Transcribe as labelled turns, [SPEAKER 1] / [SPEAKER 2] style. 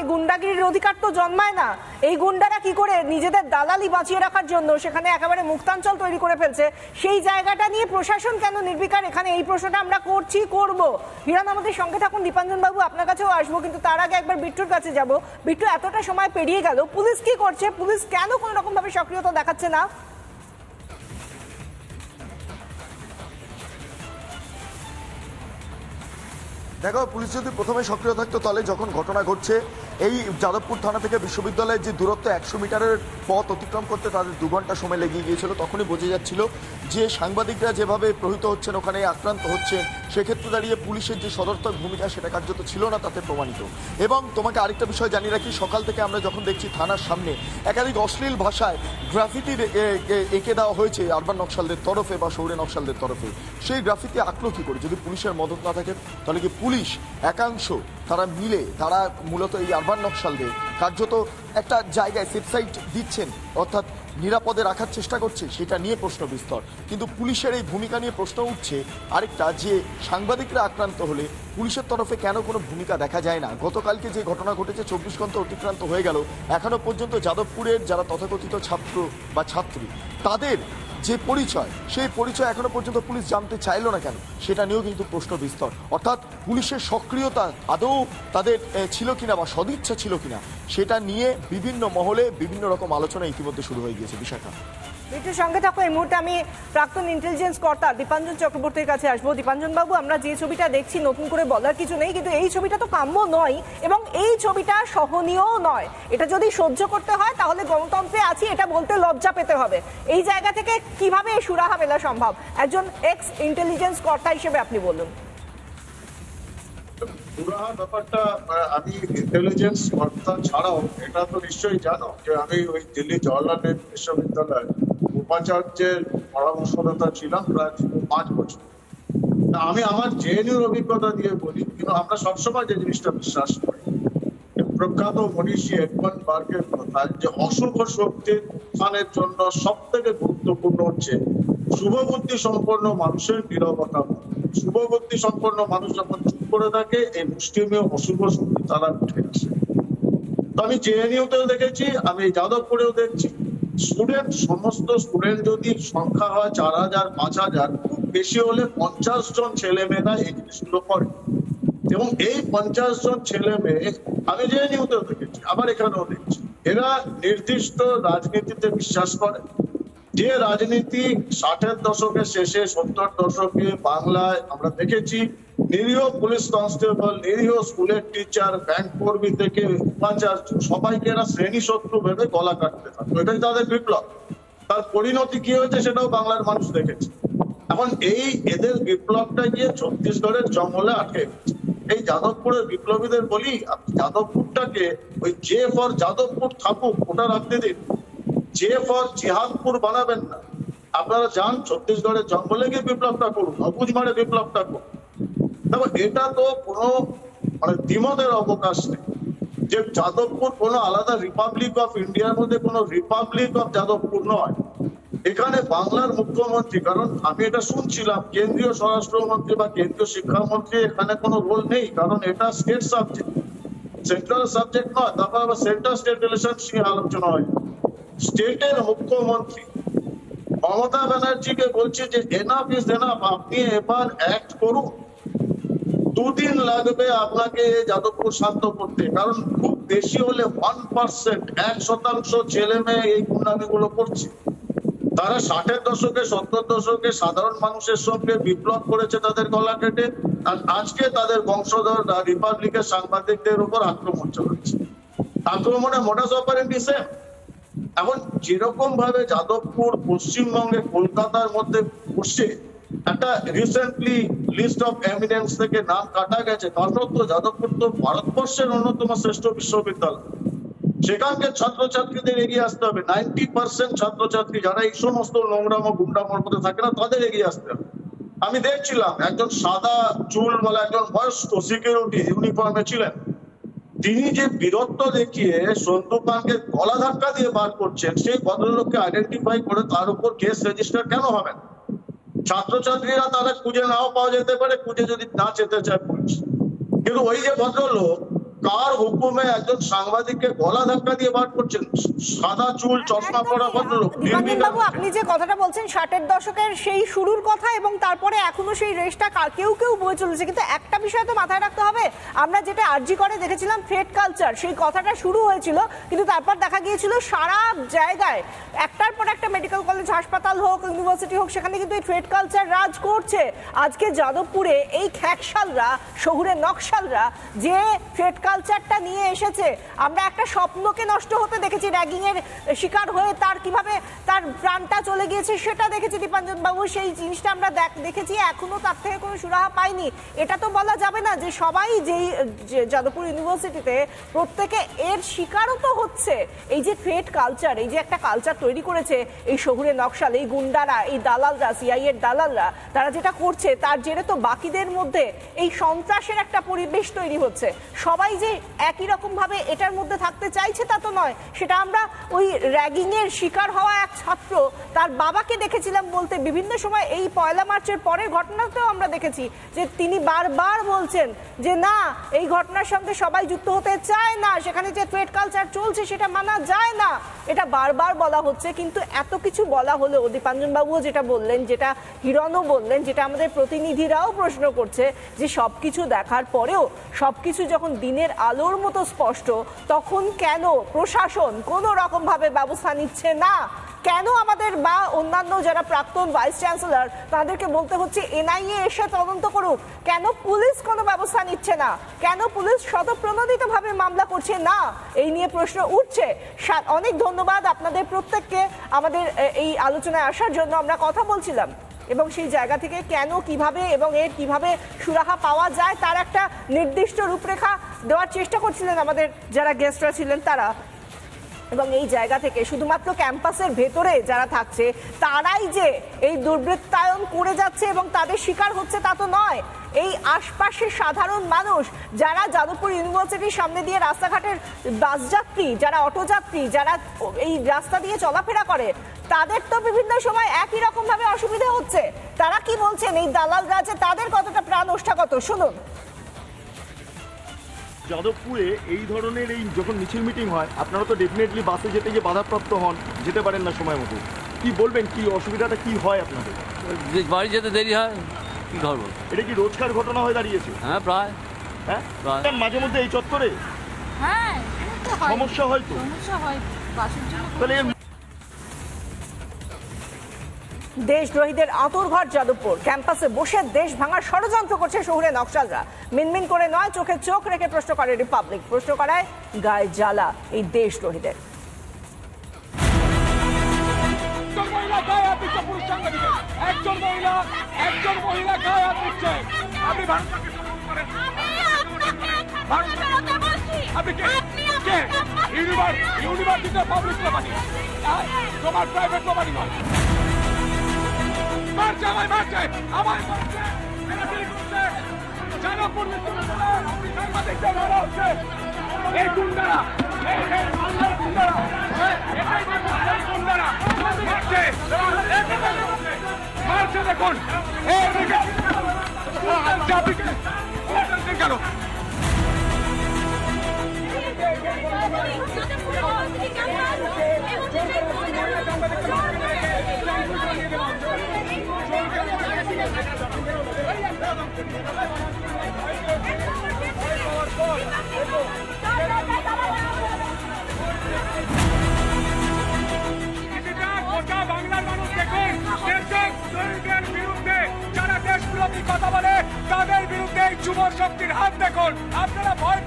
[SPEAKER 1] এই গুন্ডাগিরির অধিকার তো জন্মায় না। এই গুন্ডারা কি করে নিজেদের দালালি বাঁচিয়ে রাখার জন্য সেখানে একেবারে মুক্তাঞ্চল তৈরি করে ফেলছে, সেই জায়গাটা নিয়ে প্রশাসন কেন নির্বিকার, এখানে এই প্রশ্নটা আমরা করব। হিরণ আমাদের সঙ্গে থাকুন। দীপাঞ্জন বাবু, আপনার কাছেও আসবো, কিন্তু তার আগে একবার বিট্টুর কাছে যাব। বিট্টু, এতটা সময় পেরিয়ে গেল, পুলিশ কি করছে? পুলিশ কেন কোনো রকম ভাবে সক্রিয়তা দেখাচ্ছে না?
[SPEAKER 2] দেখো, পুলিশ যদি প্রথমে সক্রিয় থাকতো তাহলে যখন ঘটনা ঘটছে এই যাদবপুর থানা থেকে বিশ্ববিদ্যালয়ের যে দূরত্ব 100 মিটারের পথ অতিক্রম করতে তাদের 2 ঘন্টা সময় লেগে গিয়েছিল, তখনই বোঝা যাচ্ছিল যে সাংবাদিকরা যেভাবে প্রহিত হচ্ছেন, ওখানে আক্রান্ত হচ্ছেন, সেক্ষেত্রে দাঁড়িয়ে পুলিশের যে সদর্থক ভূমিকা সেটা কার্যত ছিল না, তাতে প্রমাণিত। এবং তোমাকে আরেকটা বিষয় জানিয়ে রাখি, সকাল থেকে আমরা যখন দেখছি থানার সামনে একাধিক অশ্লীল ভাষায় গ্রাফিতি এঁকে দেওয়া হয়েছে আরবান নকশালদের তরফে বা শহুরে নকশালদের তরফে, সেই গ্রাফিতি আঁকলো কি করে? যদি পুলিশের মদত না থাকে তাহলে কি পুলিশ একাংশ তারা মিলে তারা মূলত এই আরবান নকশালদের কার্যত একটা জায়গায় সেফ সাইট দিচ্ছেন, অর্থাৎ নিরাপদে রাখার চেষ্টা করছে, সেটা নিয়ে প্রশ্ন বিস্তর। কিন্তু পুলিশের এই ভূমিকা নিয়ে প্রশ্ন উঠছে আরেকটা, যে সাংবাদিকরা আক্রান্ত হলে পুলিশের তরফে কেন কোনো ভূমিকা দেখা যায় না? গতকালকে যে ঘটনা ঘটেছে, 24 ঘন্টা অতিক্রান্ত হয়ে গেল, এখনো পর্যন্ত যাদবপুরের যারা তথাকথিত ছাত্র বা ছাত্রী তাদের যে পরিচয়, সেই পরিচয় এখনো পর্যন্ত পুলিশ জানতে চাইল না কেন, সেটা নিয়েও কিন্তু প্রশ্ন বিস্তর। অর্থাৎ পুলিশের সক্রিয়তা আদৌ তাদের ছিল কিনা বা সদিচ্ছা ছিল কিনা, সেটা নিয়ে বিভিন্ন মহলে বিভিন্ন রকম আলোচনা ইতিমধ্যে শুরু হয়ে গিয়েছে। বিশাখা,
[SPEAKER 1] বিট্টুর সঙ্গে থাকো। এই মুহূর্তে আমি প্রাক্তন ইন্টেলিজেন্স কর্তা দীপাঞ্জন চক্রবর্তীর কাছে আসবো। দীপাঞ্জন বাবু, আমরা যে ছবিটা দেখছি নতুন করে বলার কিছু নেই, কিন্তু এই ছবিটা তো কাম্য নয় এবং এই ছবিটা সহনীয় নয়। এটা যদি সহ্য করতে হয় তাহলে গণতন্ত্রে আছি এটা বলতে লজ্জা পেতে হবে। এই জায়গা থেকে কিভাবে এই সুরাহা মেলা সম্ভব? একজন এক্স ইন্টেলিজেন্স কর্তা হিসেবে আপনি বলুন।
[SPEAKER 3] ব্যাপারটা, আমি ইন্টেলিজেন্স কর্তা ছাড়াও এটা তো নিশ্চয়ই জানো যে আমি ওই দিল্লি জওয়াহরলাল নেহরু বিশ্ববিদ্যালয়ের উপাচার্যের পরামর্শদাতা ছিলাম প্রায় 5 বছর। আমি আমার জেএনইউর অভিজ্ঞতা দিয়ে বলি, কিন্তু আমরা সবসময় যে জিনিসটা বিশ্বাস করি, প্রখ্যাত মনীষী এডমন্ড বার্গের কথা, যে অশুভ শক্তির উত্থানের জন্য সব থেকে গুরুত্বপূর্ণ হচ্ছে শুভবুদ্ধি সম্পন্ন মানুষের নীরবতা। শুভবুদ্ধি সম্পন্ন মানুষ যখন চুপ করে থাকে, এই মুষ্টিমেয় অশুভ শক্তি তারা উঠে আসে। তো আমি জেএনইউতেও দেখেছি, আমি যাদবপুরেও দেখছি, সমস্ত স্টুডেন্ট যদি সংখ্যা হয় 4000 5000, খুব বেশি হলে 50 জন ছেলে মেয়েরা এই জিনিসগুলো করে। এবং এই 50 জন ছেলে মেয়ে আমি জেএনইউতেও দেখেছি, আবার এখানেও দেখছি, এরা নির্দিষ্ট রাজনীতিতে বিশ্বাস করে। যে রাজনীতি 60-এর দশকের শেষে 70-এর দশকে বাংলায় আমরা দেখেছি, নিরীহ পুলিশ কনস্টেবল, নিরীহ স্কুলের টিচার, ব্যাংক কর্মী থেকে উপাচার্য সবাইকে এরা শ্রেণী শত্রু ভেবে গলা কাটতে থাকতো। এটাই তাদের বিপ্লব। তার পরিণতি কি হয়েছে সেটাও বাংলার মানুষ দেখেছে। এখন এই এদের বিপ্লবটা গিয়ে ছত্তিশগড়ের জঙ্গলে আটকে গেছে। এই যাদবপুরের বিপ্লবীদের বলি, যাদবপুরটাকে ওই জে ফর যাদবপুর থাকুক, ওটা রাখতে দিন, জে ফর জিহাদপুর বানাবেন না। আপনারা যান ছত্তিশগড়ের জঙ্গলে গিয়ে বিপ্লবটা করুন, অবুঝ মারে বিপ্লবটা করুন। তবে এটা তো কোনো দ্বিমতের অবকাশ নেই যে যাদবপুর কোনো আলাদা রিপাবলিক অফ ইন্ডিয়ার মধ্যে কোনো রিপাবলিক অফ যাদবপুর নয়। এখানে বাংলার মুখ্যমন্ত্রী, কারণ আমি এটা শুনছিলাম কেন্দ্রীয় স্বরাষ্ট্রমন্ত্রী বা কেন্দ্রীয় শিক্ষামন্ত্রী এখানে কোনো রোল নেই, কারণ এটা স্টেট সাবজেক্ট, সেন্ট্রাল সাবজেক্ট নয়। তারপর আবার সেন্ট্রাল স্টেট রিলেশনস নিয়ে আলোচনা হয়। স্টেটের মুখ্যমন্ত্রী মমতা ব্যানার্জিকে বলছে যে এনাফ ইজ এনাফ, আপনি এবার অ্যাক্ট করুন। 2 দিন লাগবে আপনাকে যাদবপুর শান্ত করতে, কারণ খুব বেশি হলে 1%, 1% ছেলে মেয়ে এই গুন্ডামিগুলো করছে। তারা 60-এর দশকে 70-এর দশকে সাধারণ মানুষের সঙ্গে বিপ্লব করেছে তাদের গলা কেটে, আর আজকে তাদের বংশধর রিপাবলিকের সাংবাদিকদের উপর আক্রমণ চালাচ্ছে। আক্রমণের মোডাস অপারেন্ডি সেম। এখন যেরকম ভাবে যাদবপুর পশ্চিমবঙ্গে কলকাতার মধ্যে বসে একটা রিসেন্টলি লিস্ট অফ এভিডেন্স থেকে নাম কাটা গেছে, কারণ তো যাদবপুর তো ভারতবর্ষের অন্যতম শ্রেষ্ঠ বিশ্ববিদ্যালয়। সেখানকার ছাত্রছাত্রীদের এগিয়ে আসতে হবে। 90% ছাত্রছাত্রী যারা এই সমস্ত নোংরাম গুন্ডামোর মধ্যে থাকে না, তাদের এগিয়ে আসতে হবে। আমি দেখছিলাম একজন সাদা চুল বলে একজন বয়স্ক সিকিউরিটি ইউনিফর্মে ছিলেন, তিনি যে বীরত্ব দেখিয়ে সন্দুকানকে গলা ধাক্কা দিয়ে বার করছেন, সেই ভদ্রলোককে আইডেন্টিফাই করে তার উপর কেস রেজিস্টার কেন হবে? ছাত্রছাত্রীরা তারা খুঁজে নাও পাওয়া যেতে পারে, খুঁজে যদি না যেতে চায় পুলিশ। কিন্তু ওই যে ভদ্রলোক কার হুকুমে একজন সাংবাদিককে গলা ধাক্কা দিয়ে বার করছেন? সাদা চুল, চশমা পরা ভদ্রলোক।
[SPEAKER 1] বাবু, আপনি যে কথাটা বলছেন 60-এর দশকের সেই শুরুর কথা, এবং তারপরে এখনো সেই রেসটা কেউ কেউ বয়ে চলেছে, কিন্তু একটা বিষয় তো মাথায় রাখতে হবে, আমরা যেটা আরজি করে দেখেছিলাম থ্রেট কালচার, সেই কথাটা শুরু হয়েছিল, কিন্তু তারপর দেখা গিয়েছিল সারা জায়গায় একটার পর একটা মেডিকেল কলেজ, হাসপাতাল হোক, ইউনিভার্সিটি হোক, সেখানে কিন্তু এই থ্রেট কালচার রাজ করছে। আজকে যাদবপুরে এই খ্যাকশালরা, শহুরে নকশালরা যে থ্রেট কালচারটা নিয়ে এসেছে, আমরা একটা স্বপ্নকে নষ্ট হতে দেখেছি, র্যাগিং এর শিকার হয়ে তার কিভাবে তার প্রাণটা চলে গিয়েছে সেটা দেখেছি দীপাঞ্জন বাবু, সেই জিনিসটা আমরা দেখেছি, এখনো তার থেকে কোনো সুরাহা পাইনি। এটা তো বলা যাবে না যে সবাই যেই যাদবপুর ইউনিভার্সিটিতে প্রত্যেকে এর শিকারও তো হচ্ছে। এই যে থ্রেট কালচার, এই যে একটা কালচার তৈরি করেছে এই শহুরে নকশাল, এই গুন্ডারা, এই দালালরা, সিআই এর দালালরা, তারা যেটা করছে তার জেরে তো বাকিদের মধ্যে এই সন্ত্রাসের একটা পরিবেশ তৈরি হচ্ছে। সবাই যে একই রকম ভাবে এটার মধ্যে থাকতে চাইছে তা তো নয়। সেটা আমরা ওই র্যাগিং এর শিকার হওয়া এক ছাত্র তার বাবাকে দেখেছিলাম বলতে, বিভিন্ন সময় এই 1 মার্চের পরের ঘটনাতেও আমরা দেখেছি যে তিনি বারবার বলছেন যে না, এই ঘটনার সঙ্গে সবাই যুক্ত হতে চায় না, সেখানে যে থ্রেট কালচার চলছে সেটা মানা যায় না, এটা বারবার বলা হচ্ছে। কিন্তু এত কিছু বলা হলেও দীপাঞ্জন বাবুও যেটা বললেন, যেটা হিরণও বললেন, যেটা আমাদের প্রতিনিধিরাও প্রশ্ন করছে, যে সবকিছু দেখার পরেও, সবকিছু যখন দিনের আলোর মতো স্পষ্ট, তখন কেন প্রশাসন কোনো রকম ভাবে ব্যবস্থা নিচ্ছে না? কেন আমাদের বা অন্যান্য যারা প্রাক্তন ভাইস চ্যান্সেলর তাদেরকে বলতে হচ্ছে এনআইএ এসে তদন্ত করুক? কেন পুলিশ কোনো ব্যবস্থা নিচ্ছে না? কেন পুলিশ স্বতঃপ্রণোদিত ভাবে মামলা করছে না? এই নিয়ে প্রশ্ন উঠছে। অনেক ধন্যবাদ আপনাদের প্রত্যেককে আমাদের এই আলোচনায় আসার জন্য। আমরা কথা বলছিলাম এবং সেই জায়গা থেকে কেন, কিভাবে এবং এর কিভাবে সুরাহা পাওয়া যায় তার একটা নির্দিষ্ট রূপরেখা দেওয়ার চেষ্টা করছিলেন আমাদের যারা গেস্টরা ছিলেন তারা। এবং এই জায়গা থেকে শুধুমাত্র ক্যাম্পাসের ভেতরে যারা থাকছে তারাই যে এই দুর্বৃত্তায়ন করে যাচ্ছে এবং তাদের শিকার হচ্ছে তা তো নয়। এই আশপাশের সাধারণ মানুষ যারা যাদবপুর ইউনিভার্সিটির সামনে দিয়ে রাস্তাঘাটের বাসযাত্রী, যারা অটোযাত্রী, যারা এই রাস্তা দিয়ে চলাফেরা করে, তাদের তো বিভিন্ন সময় একই রকম ভাবে অসুবিধা হচ্ছে। তারা কি বলছেন, এই দালালরা যে তাদের কতটা প্রাণ ওষ্ঠাগত, শুনুন।
[SPEAKER 2] যাদবপুরে এই ধরনের এই যখন মিছিল মিটিং হয়, আপনারা তো ডেফিনেটলি বাসে যেতে গিয়ে বাধাপ্রাপ্ত হন, যেতে পারেন না সময় মতো, কি বলবেন, কি অসুবিধাটা কি হয় আপনাদের?
[SPEAKER 4] বাড়ি যেতে দেরি হয়, কি করবো?
[SPEAKER 2] এটা কি রোজকার ঘটনা হয়ে দাঁড়িয়েছে?
[SPEAKER 4] হ্যাঁ প্রায়।
[SPEAKER 2] হ্যাঁ মাঝে মধ্যে এই চত্বরে
[SPEAKER 5] হ্যাঁ
[SPEAKER 2] সমস্যা হয় তো,
[SPEAKER 5] সমস্যা হয় বাসের জন্য।
[SPEAKER 2] তাহলে
[SPEAKER 1] দেশদ্রোহীদের আঁতুড়ঘর যাদবপুর ক্যাম্পাসে বসে দেশ ভাঙার ষড়যন্ত্র করছে শহুরে নকশালরা। মিনমিন করে নয়, চোখে চোখ রেখে প্রশ্ন করে রিপাবলিক, প্রশ্ন করায় গায়ে জ্বালা এই দেশদ্রোহীদের।
[SPEAKER 6] একজন মহিলা গায়ে হাত দিচ্ছে। আপনি আপনি কে? ইউনিভার্সিটি পাবলিক কোম্পানি, তোমার প্রাইভেট কোম্পানি নয়। মারছে আমায়, মারছে আমায়, মারছে। যাদবপুর বিশ্ববিদ্যালয়ের সাংবাদিকদের মারা হচ্ছে। এই গুন্ডারা, গুন্ডারা মারছে, মারছে দেখুন। কেন বাংলার মানুষ দেখুন, দেশদ্রোহীদের বিরুদ্ধে যারা দেশবিরোধী কথা বলে তাদের বিরুদ্ধে যুব শক্তির হাত দেখুন। আপনারা ভয়